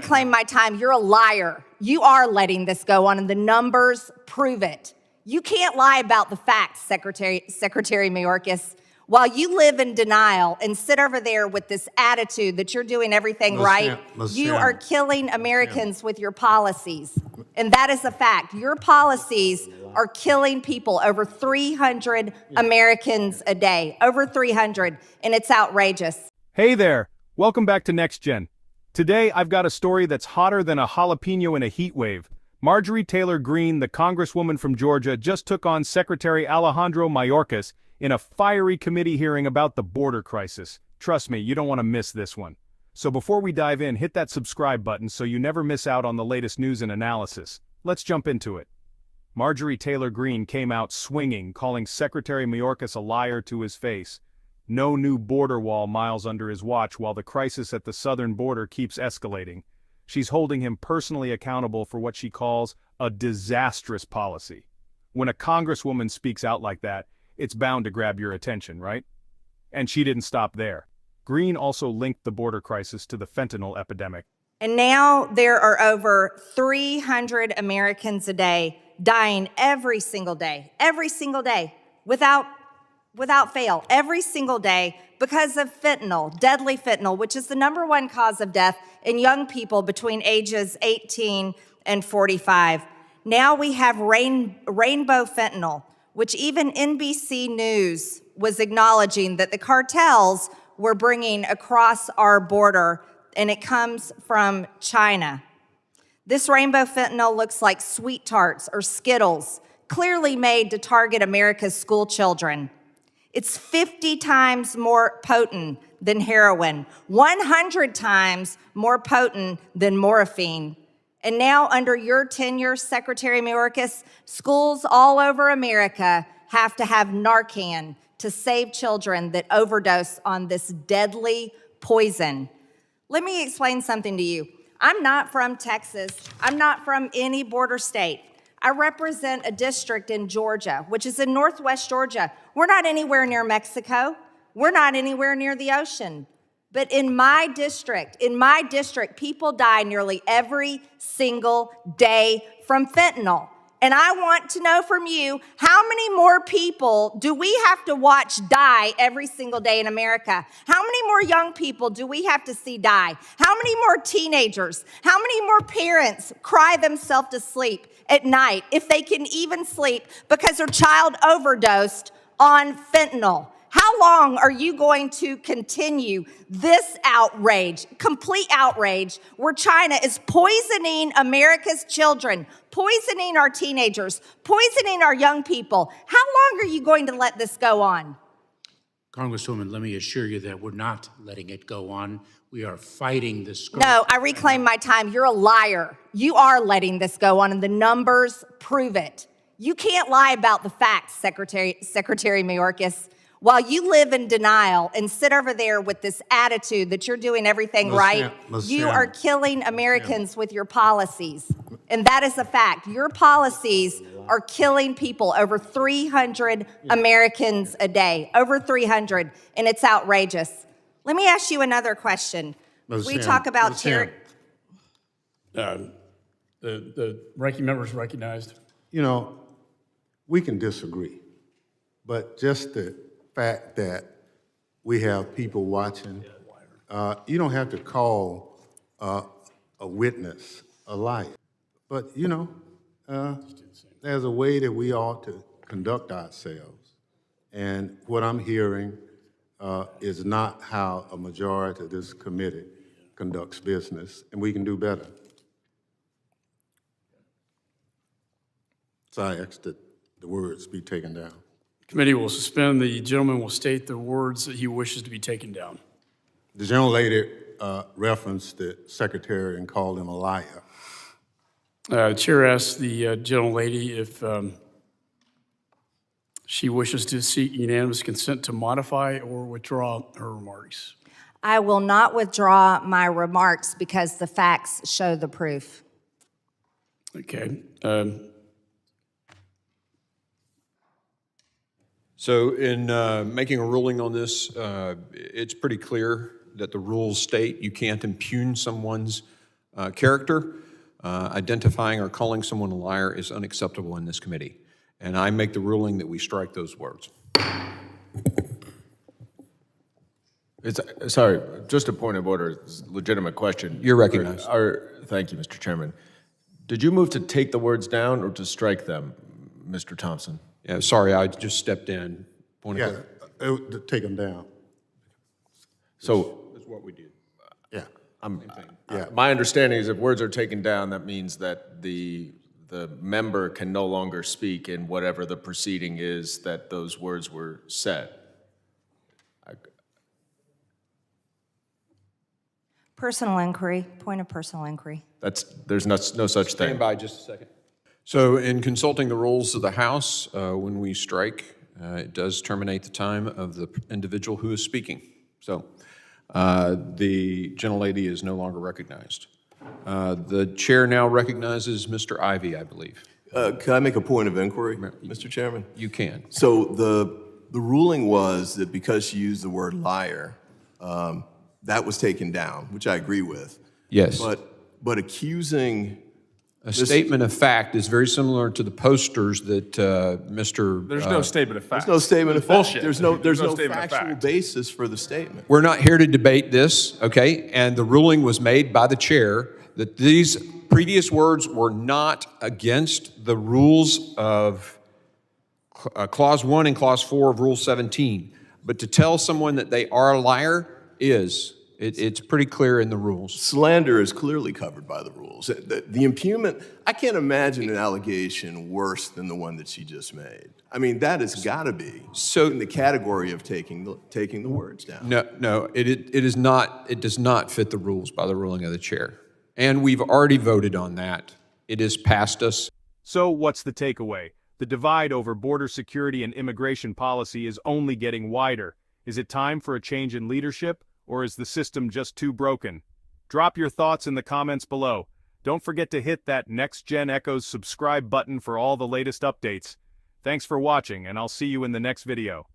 Claim my time. You're a liar. You are letting this go on, and the numbers prove it. You can't lie about the facts, Secretary Mayorkas. While you live in denial and sit over there with this attitude that you're doing everything right, you are killing Americans with your policies. And that is a fact. Your policies are killing people, over 300 Americans a day, over 300, and it's outrageous. Hey there, welcome back to Next Gen. Today, I've got a story that's hotter than a jalapeno in a heat wave. Marjorie Taylor Greene, the congresswoman from Georgia, just took on Secretary Alejandro Mayorkas in a fiery committee hearing about the border crisis. Trust me, you don't want to miss this one. So before we dive in, hit that subscribe button so you never miss out on the latest news and analysis. Let's jump into it. Marjorie Taylor Greene came out swinging, calling Secretary Mayorkas a liar to his face. No new border wall miles under his watch while the crisis at the southern border keeps escalating. She's holding him personally accountable for what she calls a disastrous policy. When a congresswoman speaks out like that, it's bound to grab your attention, right? And she didn't stop there. Greene also linked the border crisis to the fentanyl epidemic. And now there are over 300 Americans a day dying every single day, without fail, every single day because of fentanyl, deadly fentanyl, which is the #1 cause of death in young people between ages 18 and 45. Now we have rainbow fentanyl, which even NBC News was acknowledging that the cartels were bringing across our border, and it comes from China. This rainbow fentanyl looks like sweet tarts or Skittles, clearly made to target America's school children. It's 50 times more potent than heroin, 100 times more potent than morphine. And now, under your tenure, Secretary Mayorkas, schools all over America have to have Narcan to save children that overdose on this deadly poison. Let me explain something to you. I'm not from Texas. I'm not from any border state. I represent a district in Georgia, which is in northwest Georgia. We're not anywhere near Mexico. We're not anywhere near the ocean. But in my district, people die nearly every single day from fentanyl. And I want to know from you, how many more people do we have to watch die every single day in America? How many more young people do we have to see die? How many more teenagers? How many more parents cry themselves to sleep at night, if they can even sleep, because their child overdosed on fentanyl? How long are you going to continue this outrage, complete outrage, where China is poisoning America's children, poisoning our teenagers, poisoning our young people? How long are you going to let this go on? Congresswoman, let me assure you that we're not letting it go on. We are fighting this. No, I reclaim my time. You're a liar. You are letting this go on, and the numbers prove it. You can't lie about the facts, Secretary Mayorkas. While you live in denial and sit over there with this attitude that you're doing everything right, you are killing Americans with your policies. And that is a fact. Your policies are killing people, over 300 Americans a day, over 300, and it's outrageous. Let me ask you another question. We talk about charity. The ranking member is recognized. You know, we can disagree, but just the fact that we have people watching, you don't have to call a witness a liar. But, you know, there's a way that we ought to conduct ourselves. And what I'm hearing is not how a majority of this committee conducts business, and we can do better. So I ask that the words be taken down. Committee will suspend. The gentleman will state the words that he wishes to be taken down. The gentlelady referenced the secretary and called him a liar. Chair asks the gentlelady if she wishes to seek unanimous consent to modify or withdraw her remarks. I will not withdraw my remarks because the facts show the proof. Okay. So in making a ruling on this, it's pretty clear that the rules state you can't impugn someone's character, identifying or calling someone a liar is unacceptable in this committee. And I make the ruling that we strike those words. Sorry, just a point of order, it's a legitimate question. You're recognized. Thank you, Mr. Chairman. Did you move to take the words down or to strike them, Mr. Thompson? Yeah, sorry, I just stepped in. Point of Yeah, order. take them down. So, That's what we did. Yeah. yeah, my understanding is if words are taken down, that means that the member can no longer speak in whatever the proceeding is that those words were said. Personal inquiry, point of personal inquiry. There's no such thing. Stand by just a second. So in consulting the rules of the House, when we strike, it does terminate the time of the individual who is speaking. So the gentlelady is no longer recognized. The chair now recognizes Mr. Ivy, I believe. Can I make a point of inquiry, Mr. Chairman? You can. So the ruling was that because she used the word liar, that was taken down, which I agree with. Yes. But accusing A statement of fact is very similar to the posters that Mr. There's no statement of fact. there's no statement of fact. Bullshit. There's no statement of factual fact. basis for the statement. We're not here to debate this, okay? And the ruling was made by the chair that these previous words were not against the rules of Clause 1 and Clause 4 of Rule 17. But to tell someone that they are a liar is, it's pretty clear in the rules. Slander is clearly covered by the rules. The impugnment, I can't imagine an allegation worse than the one that she just made. I mean, that has got to be in the category of taking the words down. No, it is not. It does not fit the rules by the ruling of the chair. And we've already voted on that. It is past us. So what's the takeaway? The divide over border security and immigration policy is only getting wider. Is it time for a change in leadership, or is the system just too broken? Drop your thoughts in the comments below. Don't forget to hit that Next Gen Echoes subscribe button for all the latest updates. Thanks for watching, and I'll see you in the next video.